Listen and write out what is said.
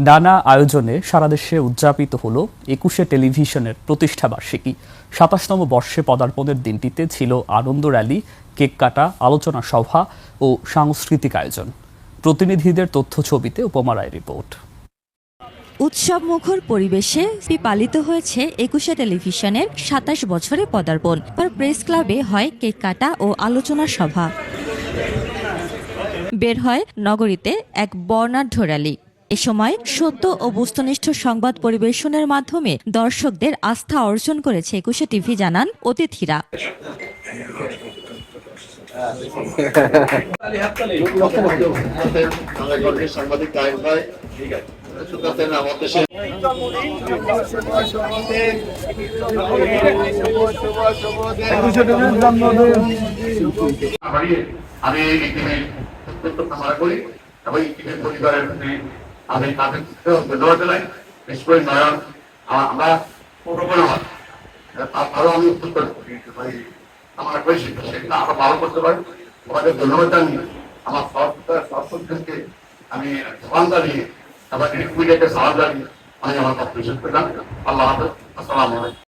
নানা আয়োজনে সারা দেশে উদযাপিত হল ২১শে টেলিভিশনের প্রতিষ্ঠাবার্ষিকী। ২৭তম বর্ষে পদার্পণের দিনটিতে ছিল আনন্দ র্যালি, কেক কাটা, আলোচনা সভা ও সাংস্কৃতিক আয়োজন। প্রতিনিধিদের তথ্যছবিতে উপমা রায়ের রিপোর্ট। উৎসব মুখর পরিবেশে পালিত হয়েছে ২১শে টেলিভিশনের ২৭ বছরে পদার্পণ। প্রেস ক্লাবে হয় কেক কাটা ও আলোচনা সভা। বের হয় নগরীতে এক বর্ণাঢ্য র্যালি। এ সময় সত্য ও বস্তুনিষ্ঠ সংবাদ পরিবেশনের মাধ্যমে দর্শকদের আস্থা অর্জন করেছে ২১শে টিভি, জানান অতিথিরা। আমি তাদের ধন্যবাদ জানাই। বিশেষ করে নয়ন, আমরা তারপরেও আমি আমরা করেছি সেটা আরো ভালো করতে পারি। তোমাদের ধন্যবাদ জানিয়ে আমার সরস্বতীকে আমি সালাম জানিয়ে আবার মিডিয়াকে সালাম জানিয়ে আমি আমার বক্তব্য শেষ করলাম। আল্লাহ হাফেজ, আসসালামু আলাইকুম।